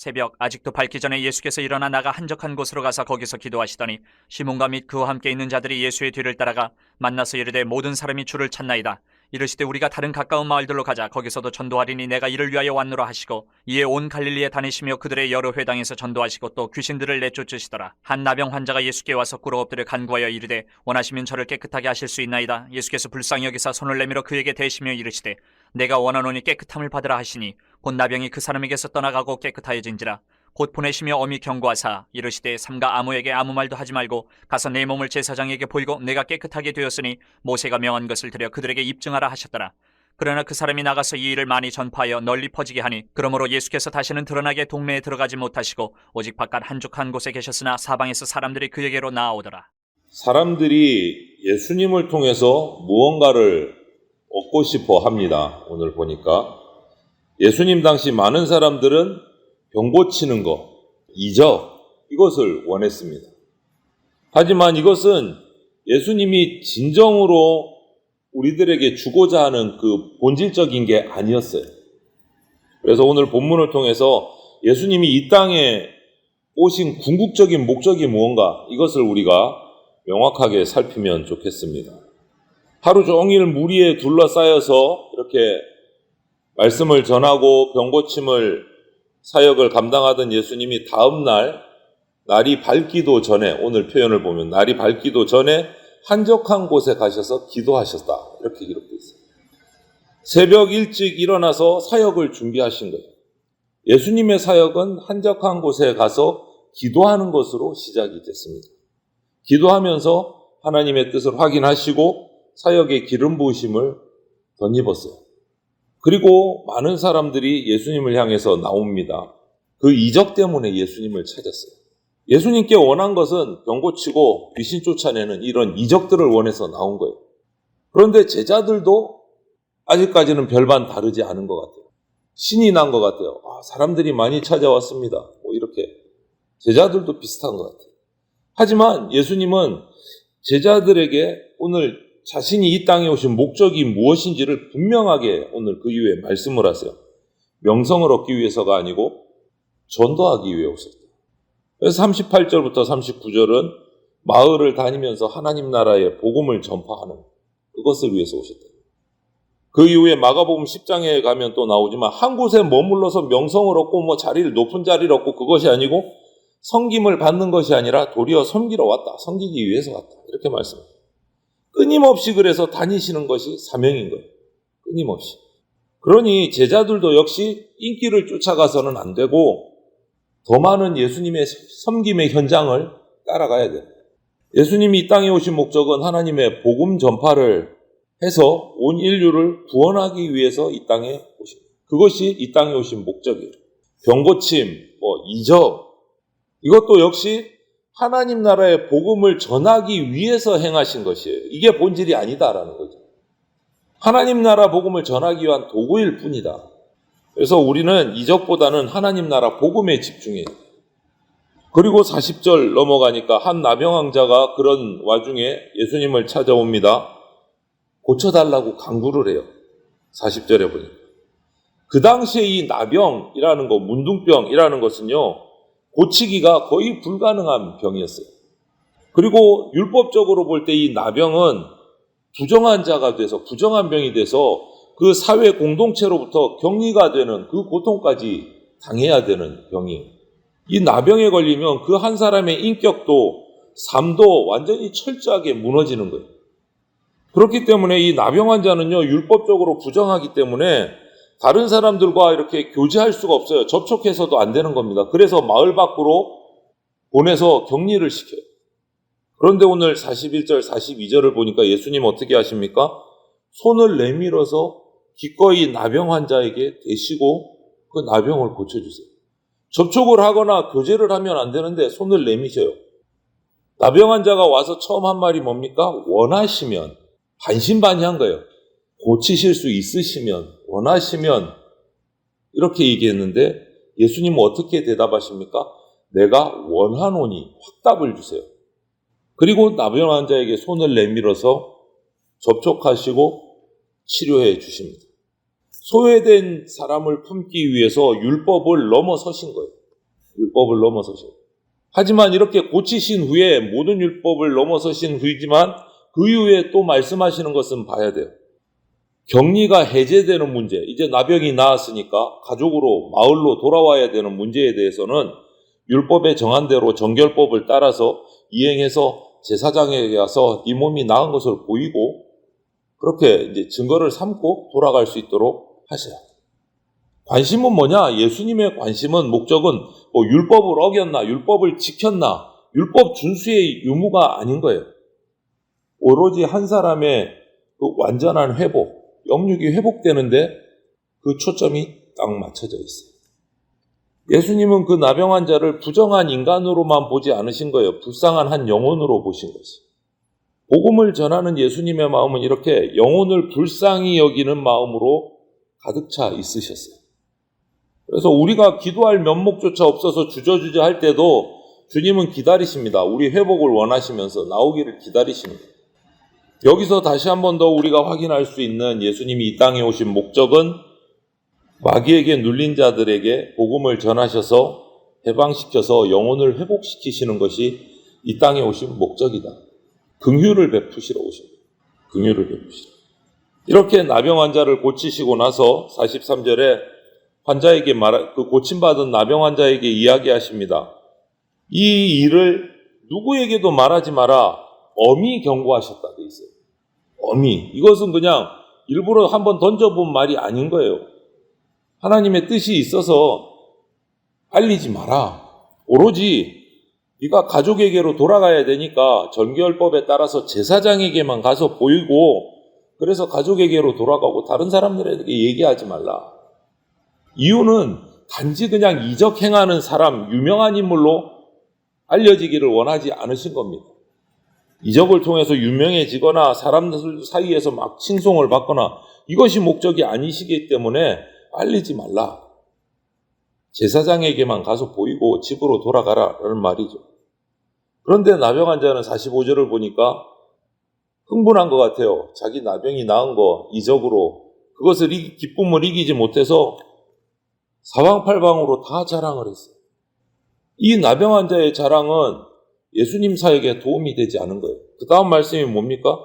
새벽 아직도 밝기 전에 예수께서 일어나 나가 한적한 곳으로 가서 거기서 기도하시더니 시몬과 및 그와 함께 있는 자들이 예수의 뒤를 따라가 만나서 이르되 모든 사람이 주를 찾나이다. 이르시되 우리가 다른 가까운 마을들로 가자. 거기서도 전도하리니 내가 이를 위하여 왔노라 하시고 이에 온 갈릴리에 다니시며 그들의 여러 회당에서 전도하시고 또 귀신들을 내쫓으시더라. 한 나병 환자가 예수께 와서 꿇어 엎드려 간구하여 이르되 원하시면 저를 깨끗하게 하실 수 있나이다. 예수께서 불쌍히 여기사 손을 내밀어 그에게 대시며 이르시되 내가 원하노니 깨끗함을 받으라 하시니 곧 나병이 그 사람에게서 떠나가고 깨끗하여진지라. 곧 보내시며 엄히 경고하사 이르시되 삼가 아무에게 아무 말도 하지 말고 가서 내 몸을 제사장에게 보이고 내가 깨끗하게 되었으니 모세가 명한 것을 들여 그들에게 입증하라 하셨더라. 그러나 그 사람이 나가서 이 일을 많이 전파하여 널리 퍼지게 하니 그러므로 예수께서 다시는 드러나게 동네에 들어가지 못하시고 오직 바깥 한적한 곳에 계셨으나 사방에서 사람들이 그에게로 나아오더라. 사람들이 예수님을 통해서 무언가를 얻고 싶어 합니다. 오늘 보니까 예수님 당시 많은 사람들은 병 고치는 것, 이적, 이것을 원했습니다. 하지만 이것은 예수님이 진정으로 우리들에게 주고자 하는 그 본질적인 게 아니었어요. 그래서 오늘 본문을 통해서 예수님이 이 땅에 오신 궁극적인 목적이 무언가, 이것을 우리가 명확하게 살피면 좋겠습니다. 하루 종일 무리에 둘러싸여서 이렇게 말씀을 전하고 병고침을 사역을 감당하던 예수님이 다음 날이 밝기도 전에, 오늘 표현을 보면 날이 밝기도 전에 한적한 곳에 가셔서 기도하셨다. 이렇게 기록되어 있어요. 새벽 일찍 일어나서 사역을 준비하신 거예요. 예수님의 사역은 한적한 곳에 가서 기도하는 것으로 시작이 됐습니다. 기도하면서 하나님의 뜻을 확인하시고 사역의 기름 부으심을 덧입었어요. 그리고 많은 사람들이 예수님을 향해서 나옵니다. 그 이적 때문에 예수님을 찾았어요. 예수님께 원한 것은 병 고치고 귀신 쫓아내는 이런 이적들을 원해서 나온 거예요. 그런데 제자들도 아직까지는 별반 다르지 않은 것 같아요. 신이 난 것 같아요. 사람들이 많이 찾아왔습니다. 이렇게 제자들도 비슷한 것 같아요. 하지만 예수님은 제자들에게 오늘 자신이 이 땅에 오신 목적이 무엇인지를 분명하게 오늘 그 이후에 말씀을 하세요. 명성을 얻기 위해서가 아니고 전도하기 위해 오셨다. 그래서 38절부터 39절은 마을을 다니면서 하나님 나라의 복음을 전파하는 그것을 위해서 오셨다. 그 이후에 마가복음 10장에 가면 또 나오지만 한 곳에 머물러서 명성을 얻고 높은 자리를 얻고 그것이 아니고 섬김을 받는 것이 아니라 도리어 섬기러 왔다. 섬기기 위해서 왔다. 이렇게 말씀합니다. 끊임없이 그래서 다니시는 것이 사명인 거예요. 끊임없이. 그러니 제자들도 역시 인기를 쫓아가서는 안 되고 더 많은 예수님의 섬김의 현장을 따라가야 돼요. 예수님이 이 땅에 오신 목적은 하나님의 복음 전파를 해서 온 인류를 구원하기 위해서 이 땅에 오신 거예요. 그것이 이 땅에 오신 목적이에요. 병고침, 이적, 이것도 역시 하나님 나라의 복음을 전하기 위해서 행하신 것이에요. 이게 본질이 아니다라는 거죠. 하나님 나라 복음을 전하기 위한 도구일 뿐이다. 그래서 우리는 이적보다는 하나님 나라 복음에 집중해요. 그리고 40절 넘어가니까 한 나병 환자가 그런 와중에 예수님을 찾아옵니다. 고쳐달라고 간구를 해요. 40절에 보니까. 그 당시에 이 나병이라는 거, 문둥병이라는 것은요, 고치기가 거의 불가능한 병이었어요. 그리고 율법적으로 볼 때 이 나병은 부정한 자가 돼서, 부정한 병이 돼서 그 사회 공동체로부터 격리가 되는 그 고통까지 당해야 되는 병이에요. 이 나병에 걸리면 그 한 사람의 인격도 삶도 완전히 철저하게 무너지는 거예요. 그렇기 때문에 이 나병 환자는요, 율법적으로 부정하기 때문에 다른 사람들과 이렇게 교제할 수가 없어요. 접촉해서도 안 되는 겁니다. 그래서 마을 밖으로 보내서 격리를 시켜요. 그런데 오늘 41절, 42절을 보니까 예수님 어떻게 하십니까? 손을 내밀어서 기꺼이 나병 환자에게 대시고 그 나병을 고쳐주세요. 접촉을 하거나 교제를 하면 안 되는데 손을 내미셔요. 나병 환자가 와서 처음 한 말이 뭡니까? 원하시면, 반신반의한 거예요. 고치실 수 있으시면, 원하시면, 이렇게 얘기했는데 예수님은 어떻게 대답하십니까? 내가 원하노니 확답을 주세요. 그리고 나병 환자에게 손을 내밀어서 접촉하시고 치료해 주십니다. 소외된 사람을 품기 위해서 율법을 넘어서신 거예요. 율법을 넘어서신. 하지만 이렇게 고치신 후에 모든 율법을 넘어서신 후이지만 그 이후에 또 말씀하시는 것은 봐야 돼요. 격리가 해제되는 문제, 이제 나병이 나았으니까 가족으로 마을로 돌아와야 되는 문제에 대해서는 율법에 정한 대로 정결법을 따라서 이행해서 제사장에게 가서 네 몸이 나은 것을 보이고 그렇게 이제 증거를 삼고 돌아갈 수 있도록 하셔야 돼요. 관심은 뭐냐? 예수님의 관심은 목적은 뭐 율법을 어겼나, 율법을 지켰나, 율법 준수의 유무가 아닌 거예요. 오로지 한 사람의 그 완전한 회복, 영육이 회복되는데 그 초점이 딱 맞춰져 있어요. 예수님은 그 나병 환자를 부정한 인간으로만 보지 않으신 거예요. 불쌍한 한 영혼으로 보신 것이. 복음을 전하는 예수님의 마음은 이렇게 영혼을 불쌍히 여기는 마음으로 가득 차 있으셨어요. 그래서 우리가 기도할 면목조차 없어서 주저주저 할 때도 주님은 기다리십니다. 우리 회복을 원하시면서 나오기를 기다리시는 거예요. 여기서 다시 한 번 더 우리가 확인할 수 있는 예수님이 이 땅에 오신 목적은 마귀에게 눌린 자들에게 복음을 전하셔서 해방시켜서 영혼을 회복시키시는 것이 이 땅에 오신 목적이다. 긍휼을 베푸시러 오신 거예요. 긍휼을 베푸시러. 이렇게 나병 환자를 고치시고 나서 43절에 환자에게 그 고침받은 나병 환자에게 이야기하십니다. 이 일을 누구에게도 말하지 마라. 엄히 경고하셨다 돼 있어요. 엄히. 이것은 그냥 일부러 한번 던져본 말이 아닌 거예요. 하나님의 뜻이 있어서 알리지 마라. 오로지 네가 가족에게로 돌아가야 되니까 정결법에 따라서 제사장에게만 가서 보이고 그래서 가족에게로 돌아가고 다른 사람들에게 얘기하지 말라. 이유는 단지 그냥 이적 행하는 사람, 유명한 인물로 알려지기를 원하지 않으신 겁니다. 이적을 통해서 유명해지거나 사람들 사이에서 막 칭송을 받거나 이것이 목적이 아니시기 때문에 알리지 말라. 제사장에게만 가서 보이고 집으로 돌아가라라는 말이죠. 그런데 나병 환자는 45절을 보니까 흥분한 것 같아요. 자기 나병이 나은 거 이적으로 그것을 기쁨을 이기지 못해서 사방팔방으로 다 자랑을 했어요. 이 나병 환자의 자랑은 예수님 사역에 도움이 되지 않은 거예요. 그 다음 말씀이 뭡니까?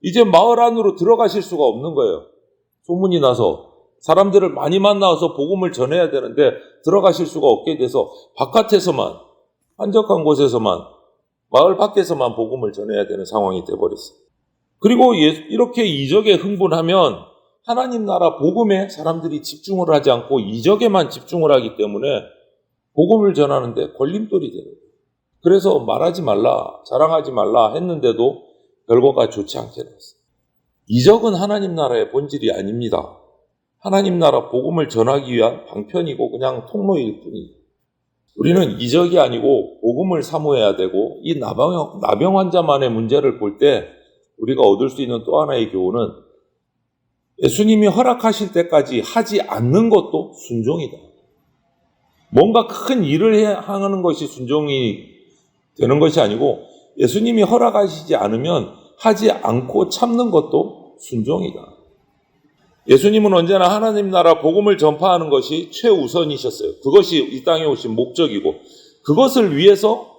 이제 마을 안으로 들어가실 수가 없는 거예요. 소문이 나서 사람들을 많이 만나서 복음을 전해야 되는데 들어가실 수가 없게 돼서 바깥에서만, 한적한 곳에서만, 마을 밖에서만 복음을 전해야 되는 상황이 돼버렸어요. 그리고 이렇게 이적에 흥분하면 하나님 나라 복음에 사람들이 집중을 하지 않고 이적에만 집중을 하기 때문에 복음을 전하는데 걸림돌이 되는 거예요. 그래서 말하지 말라, 자랑하지 말라 했는데도 결과가 좋지 않게 됐어요. 이적은 하나님 나라의 본질이 아닙니다. 하나님 나라 복음을 전하기 위한 방편이고 그냥 통로일 뿐이에요. 우리는 이적이 아니고 복음을 사모해야 되고 이 나병 환자만의 문제를 볼 때 우리가 얻을 수 있는 또 하나의 교훈은 예수님이 허락하실 때까지 하지 않는 것도 순종이다. 뭔가 큰 일을 하는 것이 순종이 되는 것이 아니고 예수님이 허락하시지 않으면 하지 않고 참는 것도 순종이다. 예수님은 언제나 하나님 나라 복음을 전파하는 것이 최우선이셨어요. 그것이 이 땅에 오신 목적이고 그것을 위해서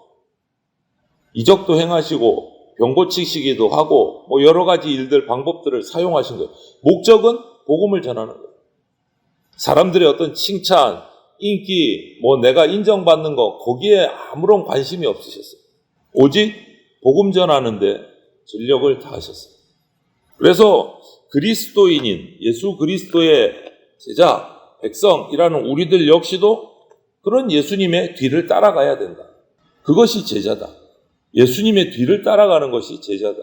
이적도 행하시고 병 고치시기도 하고 뭐 여러 가지 일들 방법들을 사용하신 거예요. 목적은 복음을 전하는 거예요. 사람들의 어떤 칭찬, 인기, 뭐 내가 인정받는 거 거기에 아무런 관심이 없으셨어요. 오직 복음 전하는데 전력을 다하셨어요. 그래서 그리스도인인 예수 그리스도의 제자, 백성이라는 우리들 역시도 그런 예수님의 뒤를 따라가야 된다. 그것이 제자다. 예수님의 뒤를 따라가는 것이 제자다.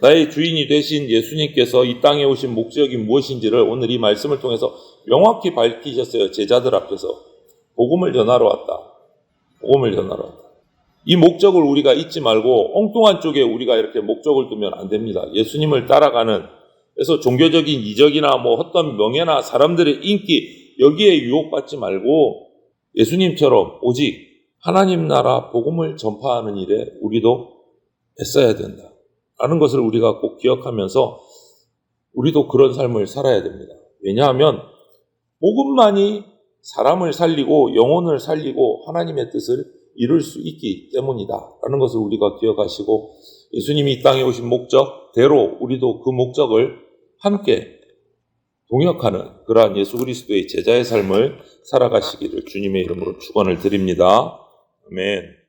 나의 주인이 되신 예수님께서 이 땅에 오신 목적이 무엇인지를 오늘 이 말씀을 통해서 명확히 밝히셨어요. 제자들 앞에서. 복음을 전하러 왔다. 복음을 전하러 왔다. 이 목적을 우리가 잊지 말고 엉뚱한 쪽에 우리가 이렇게 목적을 두면 안 됩니다. 예수님을 따라가는, 그래서 종교적인 이적이나 뭐 어떤 명예나 사람들의 인기 여기에 유혹받지 말고 예수님처럼 오직 하나님 나라 복음을 전파하는 일에 우리도 애써야 된다 라는 것을 우리가 꼭 기억하면서 우리도 그런 삶을 살아야 됩니다. 왜냐하면 복음만이 사람을 살리고 영혼을 살리고 하나님의 뜻을 이룰 수 있기 때문이다 라는 것을 우리가 기억하시고, 예수님이 이 땅에 오신 목적대로 우리도 그 목적을 함께 동역하는 그러한 예수 그리스도의 제자의 삶을 살아가시기를 주님의 이름으로 축원을 드립니다. 아멘.